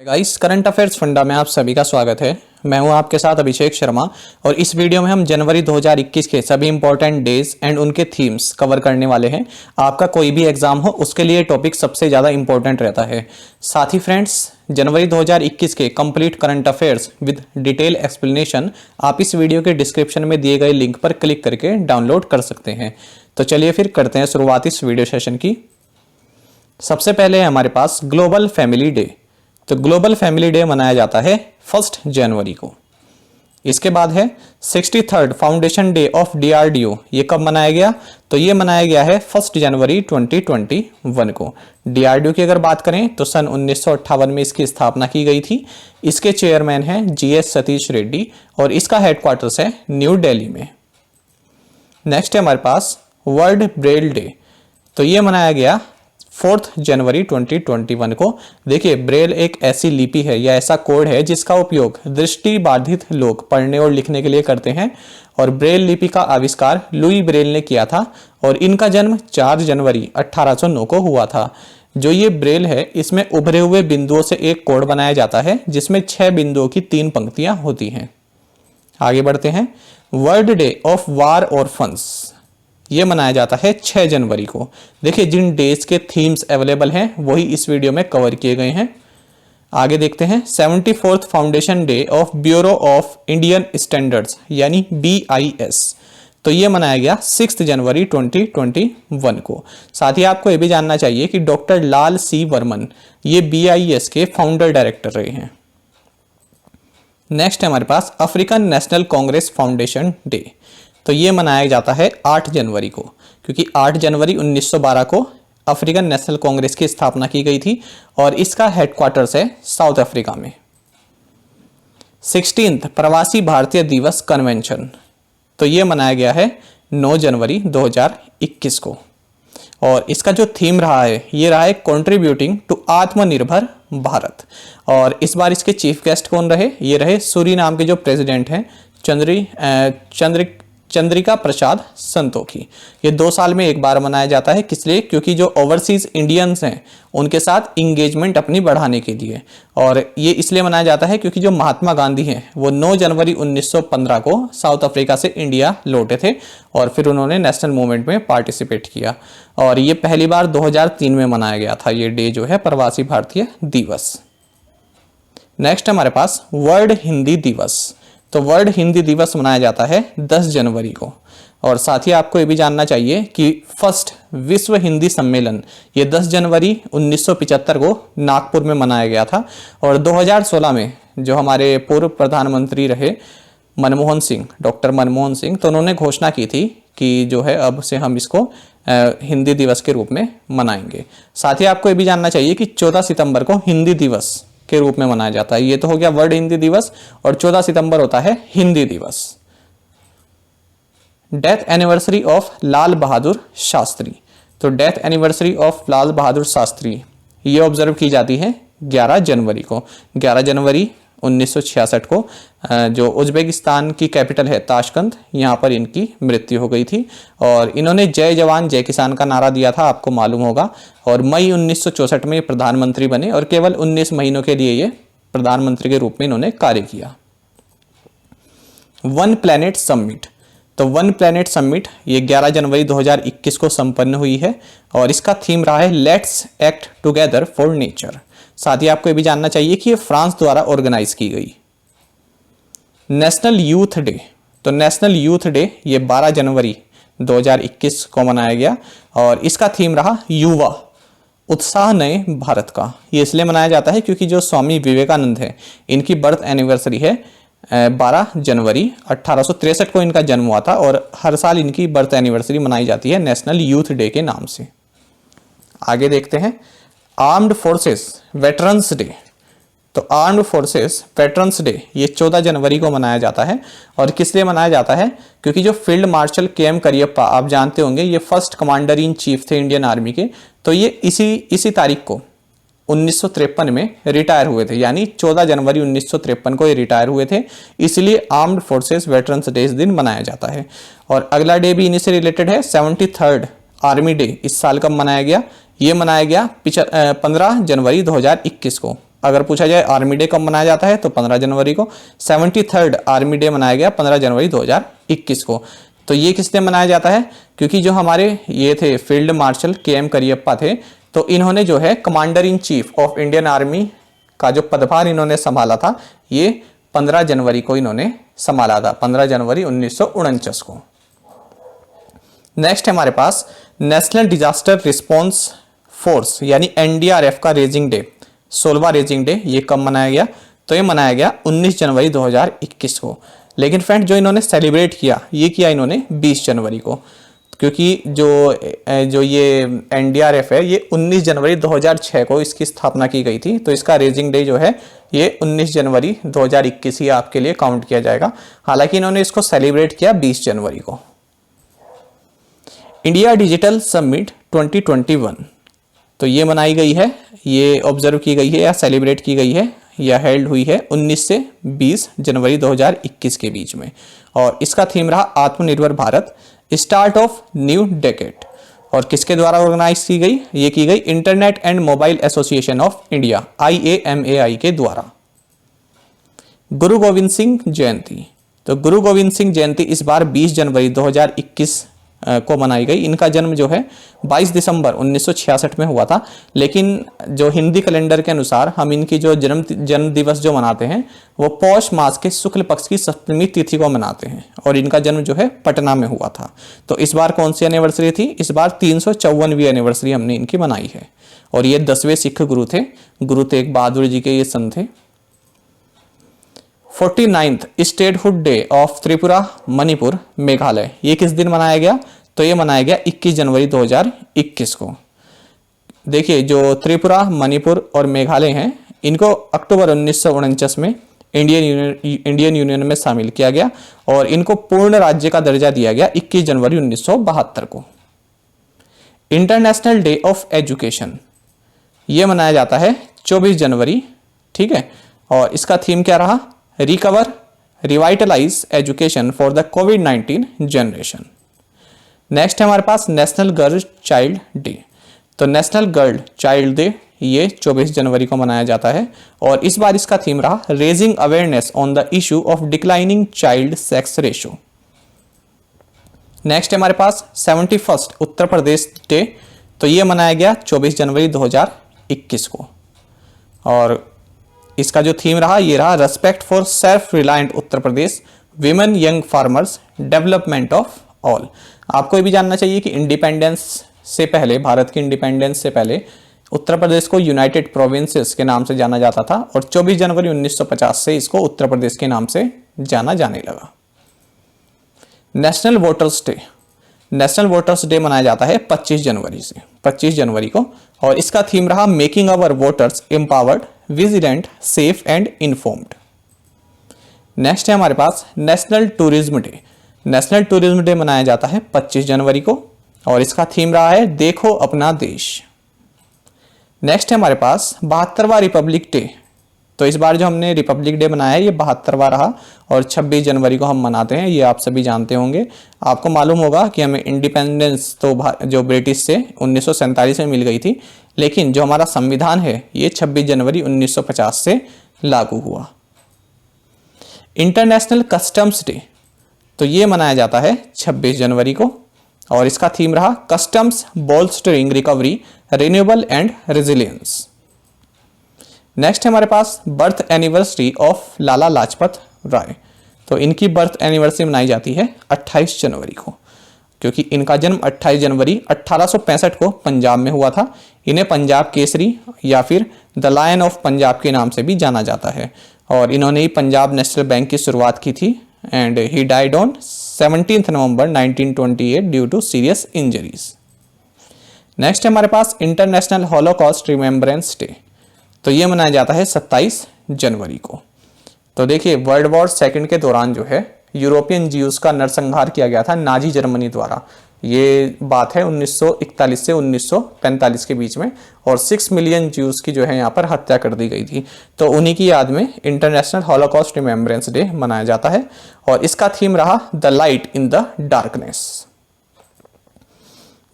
Guys, current affairs funda में आप सभी का स्वागत है। मैं हूं आपके साथ अभिषेक शर्मा और इस वीडियो में हम जनवरी 2021 के सभी इंपॉर्टेंट डेज एंड उनके थीम्स कवर करने वाले हैं। आपका कोई भी एग्जाम हो उसके लिए टॉपिक सबसे ज़्यादा इंपॉर्टेंट रहता है। साथ ही फ्रेंड्स, जनवरी 2021 के complete current affairs with detail explanation आप इस वीडियो के डिस्क्रिप्शन में दिए गए लिंक पर क्लिक करके डाउनलोड कर सकते हैं। तो चलिए फिर करते हैं शुरुआत इस वीडियो सेशन की। सबसे पहले है हमारे पास ग्लोबल फैमिली डे। तो ग्लोबल फैमिली डे मनाया जाता है 1 जनवरी को। इसके बाद है 63rd foundation day of DRDO। ये कब मनाया गया? तो ये मनाया गया है 1 जनवरी 2021 को। DRDO की अगर बात करें तो सन 1958 में इसकी स्थापना की गई थी। इसके चेयरमैन हैं GS सतीश रेड्डी और इसका हेडक्वार्टर्स है न्यू दिल्ली में। नेक्स्ट है हमारे पास वर्ल्ड ब्रेल डे। तो ये मनाया गया 4 जनवरी 2021 को। देखिए, ब्रेल एक ऐसी लिपि है या ऐसा कोड है जिसका उपयोग दृष्टि बाधित लोग पढ़ने और लिखने के लिए करते हैं और ब्रेल लिपि का आविष्कार लुई ब्रेल ने किया था और इनका जन्म 4 जनवरी 1809 को हुआ था। जो ये ब्रेल है, इसमें उभरे हुए बिंदुओं से एक कोड बनाया जाता है जिसमें 6 बिंदुओं की 3 पंक्तियां होती हैं। आगे बढ़ते हैं। World day of war orphans ये मनाया जाता है 6 जनवरी को। देखिए, जिन डेज के थीम्स अवेलेबल हैं वही इस वीडियो में कवर किए गए हैं। आगे देखते हैं। 74th foundation day of bureau of Indian standards यानी BIS। तो ये मनाया गया 6 जनवरी 2021 को। साथ ही आपको ये भी जानना चाहिए कि डॉक्टर लाल सी वर्मन ये BIS के फाउंडर डायरेक्टर रहे हैं। नेक्स्ट है हमारे पास African National Congress foundation day. तो ये मनाया जाता है 8 जनवरी को, क्योंकि 8 जनवरी 1912 को अफ्रीकन नेशनल कांग्रेस की स्थापना की गई थी और इसका हेडक्वार्टर्स है साउथ अफ्रीका में। 16th प्रवासी भारतीय दिवस कन्वेंशन। तो ये मनाया गया है 9 जनवरी 2021 को और इसका जो थीम रहा है ये रहा है कंट्रीब्यूटिंग टू आत्मनिर्भर भारत। और इस बार इसके चीफ गेस्ट कौन रहे? ये रहे सूरीनाम के जो प्रेसिडेंट हैं चंद्रिका प्रसाद संतोखी। ये 2 साल में एक बार मनाया जाता है। किस लिए? क्योंकि जो ओवरसीज इंडियंस हैं उनके साथ इंगेजमेंट अपनी बढ़ाने के लिए। और ये इसलिए मनाया जाता है क्योंकि जो महात्मा गांधी हैं वो 9 जनवरी 1915 को साउथ अफ्रीका से इंडिया लौटे थे और फिर उन्होंने नेशनल मूवमेंट में पार्टिसिपेट किया और ये पहली बार 2003 में मनाया गया था ये डे जो है प्रवासी भारतीय दिवस। नेक्स्ट हमारे पास वर्ल्ड हिंदी दिवस। तो वर्ल्ड हिंदी दिवस मनाया जाता है 10 जनवरी को। और साथ ही आपको ये भी जानना चाहिए कि फर्स्ट विश्व हिंदी सम्मेलन ये 10 जनवरी 1975 को नागपुर में मनाया गया था और 2016 में जो हमारे पूर्व प्रधानमंत्री रहे मनमोहन सिंह, डॉक्टर मनमोहन सिंह, तो उन्होंने घोषणा की थी कि जो है अब से हम इसको हिंदी दिवस के रूप में मनाएंगे। साथ ही आपको ये भी जानना चाहिए कि 14 सितंबर को हिंदी दिवस के रूप में मनाया जाता है। ये तो हो गया वर्ल्ड हिंदी दिवस और 14 सितंबर होता है हिंदी दिवस। Death anniversary of Lal Bahadur Shastri. तो death anniversary of Lal Bahadur Shastri ये ऑब्जर्व की जाती है 11 जनवरी को। 11 जनवरी 1966 को जो उज्बेकिस्तान की कैपिटल है ताशकंद, यहाँ पर इनकी मृत्यु हो गई थी और इन्होंने जय जवान जय किसान का नारा दिया था, आपको मालूम होगा। और मई 1964 में प्रधानमंत्री बने और केवल 19 महीनों के लिए ये प्रधानमंत्री के रूप में इन्होंने कार्य किया। One planet summit. तो वन प्लैनेट समिट ये 11 जनवरी 2021 को संपन्न हुई है और इसका थीम रहा है let's act together for nature. साथ ही आपको ये भी जानना चाहिए कि ये फ्रांस द्वारा ऑर्गेनाइज की गई। National youth day. तो नेशनल यूथ डे ये 12 जनवरी 2021 को मनाया गया और इसका थीम रहा युवा उत्साह नए भारत का। ये इसलिए मनाया जाता है क्योंकि जो स्वामी विवेकानंद है इनकी बर्थ एनिवर्सरी है 12 जनवरी 1863 को इनका जन्म हुआ था और हर साल इनकी बर्थ एनिवर्सरी मनाई जाती है नेशनल यूथ डे के नाम से। आगे देखते हैं। Armed forces veterans day. तो आर्म्ड फोर्सेस वेटरन्स डे ये 14 जनवरी को मनाया जाता है और किस लिए मनाया जाता है? क्योंकि जो फील्ड मार्शल KM करियप्पा आप जानते होंगे ये फर्स्ट कमांडर इन चीफ थे इंडियन आर्मी के। तो ये इसी तारीख को 1953 में रिटायर हुए थे, यानी 14 जनवरी 1953 को ये रिटायर हुए थे। इसलिए आर्म्ड फोर्सेस वेटरन्स डे इस दिन मनाया जाता है। और अगला डे भी इन्हीं से रिलेटेड है। 73rd आर्मी डे इस साल कब मनाया गया? ये मनाया गया 15 जनवरी 2021 को। अगर पूछा जाए आर्मी डे कब मनाया जाता है तो 15 जनवरी को। 73rd आर्मी डे मनाया गया 15 जनवरी 2021 को। तो ये किस दिन मनाया जाता है, क्योंकि जो हमारे ये थे फील्ड मार्शल KM करियप्पा थे, तो इन्होंने जो है commander in chief of Indian army का जो पदभार इन्होंने संभाला था, ये 15 जनवरी को इन्होंने संभाला था, 15 जनवरी 1949 को। नेक्स्ट है हमारे पास नेशनल डिजास्टर रिस्पॉन्स फोर्स यानी NDRF का रेजिंग डे, 16वां रेजिंग डे, ये कब मनाया गया, तो ये मनाया गया 19 जनवरी 2021 को। लेकिन फ्रेंड जो इन्होंने सेलिब्रेट किया, ये किया इन्होंने 20 जनवरी को, क्योंकि जो ये NDRF है ये 19 जनवरी 2006 को इसकी स्थापना की गई थी। तो इसका रेजिंग डे जो है ये 19 जनवरी 2021 ही आपके लिए काउंट किया जाएगा। हालांकि इन्होंने इसको सेलिब्रेट किया 20 जनवरी को। इंडिया डिजिटल समिट 2021, तो ये मनाई गई है, ये ऑब्जर्व की गई है या सेलिब्रेट की गई है या हेल्ड हुई है 19 से 20 जनवरी 2021 के बीच में। और इसका थीम रहा आत्मनिर्भर Bharat, start of new decade. और किसके द्वारा ऑर्गेनाइज की गई, ये की गई internet and mobile association of India IAMAI के द्वारा। गुरु गोविंद सिंह जयंती, तो गुरु गोविंद सिंह जयंती इस बार 20 जनवरी 2021 को मनाई गई। इनका जन्म जो है 22 दिसंबर 1966 में हुआ था, लेकिन जो हिंदी कैलेंडर के अनुसार हम इनकी जो जन्म दिवस जो मनाते हैं वो पौष मास के शुक्ल पक्ष की सप्तमी तिथि को मनाते हैं, और इनका जन्म जो है पटना में हुआ था। तो इस बार कौन सी एनिवर्सरी थी, इस बार 354वीं एनिवर्सरी हमने इनकी मनाई है। और ये 10वें सिख गुरु थे, गुरु तेग बहादुर जी के ये सन थे। 49th statehood day of Tripura Manipur Meghalaya, ये किस दिन मनाया गया, तो ये मनाया गया 21 जनवरी 2021 को। देखिए जो त्रिपुरा मणिपुर और मेघालय हैं, इनको अक्टूबर 1949 में इंडियन यूनियन में शामिल किया गया और इनको पूर्ण राज्य का दर्जा दिया गया 21 जनवरी 1972 को। इंटरनेशनल डे ऑफ एजुकेशन, ये मनाया जाता है 24 जनवरी, ठीक है। और इसका थीम क्या रहा, recover revitalise education for the covid generation. Next है हमारे पास नेशनल गर्ल चाइल्ड डे, तो नेशनल गर्ल चाइल्ड डे ये 24 जनवरी को मनाया जाता है और इस बार इसका थीम रहा raising awareness on the issue of declining child sex ratio. Next है हमारे पास 71st उत्तर प्रदेश डे, तो ये मनाया गया 24 जनवरी 2021 को और इसका जो थीम रहा ये रहा respect for self reliant Uttar Pradesh, women, young farmers, development of all. आपको ये भी जानना चाहिए कि इंडिपेंडेंस से पहले, भारत की इंडिपेंडेंस से पहले उत्तर प्रदेश को यूनाइटेड प्रोविंसेस के नाम से जाना जाता था और 24 जनवरी 1950 से इसको उत्तर प्रदेश के नाम से जाना जाने लगा। National voters day, national voters day मनाया जाता है 25 जनवरी से 25 जनवरी को और इसका थीम रहा making our voters empowered, vigilant, safe and informed. Next है हमारे पास national tourism day, national tourism day मनाया जाता है 25 जनवरी को और इसका थीम रहा है देखो अपना देश। नेक्स्ट है हमारे पास 72वां रिपब्लिक डे, तो इस बार जो हमने रिपब्लिक डे मनाया है ये 72वां रहा और 26 जनवरी को हम मनाते हैं, ये आप सभी जानते होंगे। आपको मालूम होगा कि हमें इंडिपेंडेंस तो जो ब्रिटिश से 1947 में मिल गई थी, लेकिन जो हमारा संविधान है ये 26 जनवरी 1950 से लागू हुआ। इंटरनेशनल कस्टम्स डे, तो ये मनाया जाता है 26 जनवरी को और इसका थीम रहा customs bolstering recovery, renewable and resilience. Next है हमारे पास birth anniversary of Lala Lajpat Rai, तो इनकी बर्थ एनिवर्सरी मनाई जाती है 28 जनवरी को क्योंकि इनका जन्म 28 जनवरी 1865 को पंजाब में हुआ था। इन्हें पंजाब केसरी या फिर द लायन ऑफ पंजाब के नाम से भी जाना जाता है और इन्होंने ही पंजाब नेशनल बैंक की शुरुआत की थी and he died on 17 November 1928 due to serious injuries. Next है हमारे पास इंटरनेशनल हॉलोकॉस्ट रिमेम्बरेंस डे, तो ये मनाया जाता है 27 जनवरी को। तो देखिए वर्ल्ड वॉर सेकंड के दौरान जो है यूरोपियन जीव्स का नरसंहार किया गया था नाजी जर्मनी द्वारा। ये बात है 1941 से 1945 के बीच में और 6 मिलियन जीव्स की जो है यहाँ पर हत्या कर दी गई थी। तो उन्हीं की याद में इंटरनेशनल हॉलोकॉस्ट रिमेम्बरेंस डे मनाया जाता है और इसका थीम रहा the light in the darkness.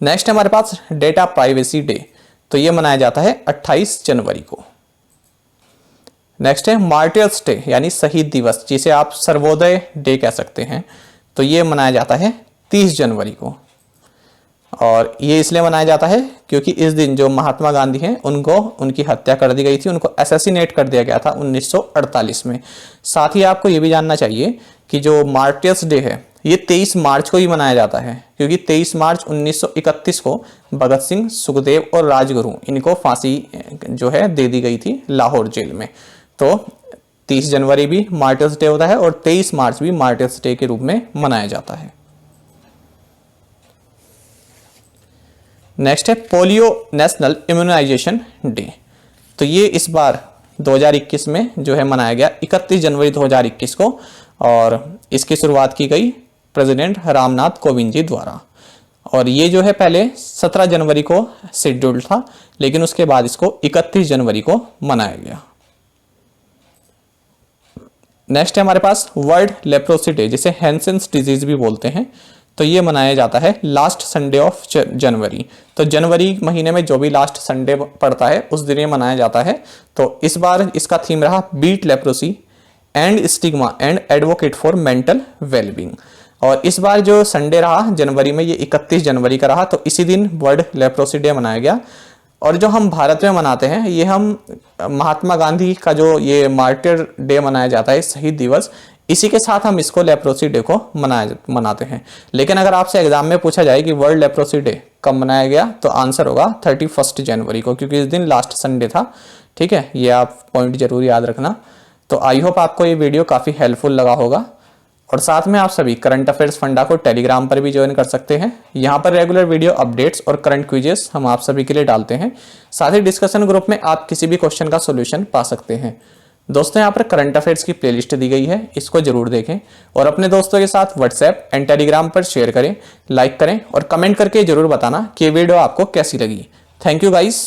Next हमारे पास डेटा प्राइवेसी डे, तो ये मनाया जाता है 28 जनवरी को। नेक्स्ट है मार्टियर्स डे यानी शहीद दिवस, जिसे आप सर्वोदय डे कह सकते हैं। तो ये मनाया जाता है 30 जनवरी को, और ये इसलिए मनाया जाता है क्योंकि इस दिन जो महात्मा गांधी हैं उनको उनकी हत्या कर दी गई थी, उनको असैसिनेट कर दिया गया था 1948 में। साथ ही आपको ये भी जानना चाहिए कि जो मार्टियर्स डे है ये 23 मार्च को ही मनाया जाता है, क्योंकि 23 मार्च 1931 को भगत सिंह, सुखदेव और राजगुरु इनको फांसी जो है दे दी गई थी लाहौर जेल में। तो 30 जनवरी भी मार्टियर्स डे होता है और 23 मार्च भी मार्टियर्स डे के रूप में मनाया जाता है। नेक्स्ट है पोलियो नेशनल इम्यूनाइजेशन डे। तो ये इस बार 2021 में जो है मनाया गया 31 जनवरी 2021 को, और इसकी शुरुआत की गई प्रेसिडेंट रामनाथ कोविंद जी द्वारा। और ये जो है पहले 17 जनवरी को शेड्यूल्ड था, लेकिन उसके बाद इसको 31 जनवरी को मनाया गया। नेक्स्ट है हमारे पास वर्ल्ड लेप्रोसी डे, जिसे हैंसेंस डिजीज भी बोलते हैं। तो ये मनाया जाता है लास्ट संडे ऑफ जनवरी। तो जनवरी महीने में जो भी लास्ट संडे पड़ता है उस दिन ये मनाया जाता है। तो इस बार इसका थीम रहा beat leprosy and stigma and advocate for mental wellbeing. और इस बार जो संडे रहा जनवरी में ये 31 जनवरी का रहा, तो इसी दिन वर्ल्ड लेप्रोसी डे मनाया गया। और जो हम भारत में मनाते हैं ये हम महात्मा गांधी का जो ये मार्टिर डे मनाया जाता है, शहीद दिवस, इसी के साथ हम इसको लेप्रोसी डे को मनाते हैं। लेकिन अगर आपसे एग्जाम में पूछा जाए कि वर्ल्ड लेप्रोसी डे कब मनाया गया, तो आंसर होगा 31 जनवरी को, क्योंकि इस दिन लास्ट संडे था। ठीक है, ये आप पॉइंट जरूर याद रखना। तो आई होप आपको ये वीडियो काफ़ी हेल्पफुल लगा होगा। और साथ में आप सभी करंट अफेयर्स फंडा को टेलीग्राम पर भी ज्वाइन कर सकते हैं। यहाँ पर रेगुलर वीडियो अपडेट्स और करंट क्विजेस हम आप सभी के लिए डालते हैं। साथ ही डिस्कशन ग्रुप में आप किसी भी क्वेश्चन का सोल्यूशन पा सकते हैं। दोस्तों, यहाँ पर करंट अफेयर्स की प्लेलिस्ट दी गई है, इसको जरूर देखें और अपने दोस्तों के साथ व्हाट्सएप एंड टेलीग्राम पर शेयर करें, लाइक करें और कमेंट करके जरूर बताना कि ये वीडियो आपको कैसी लगी। Thank you guys.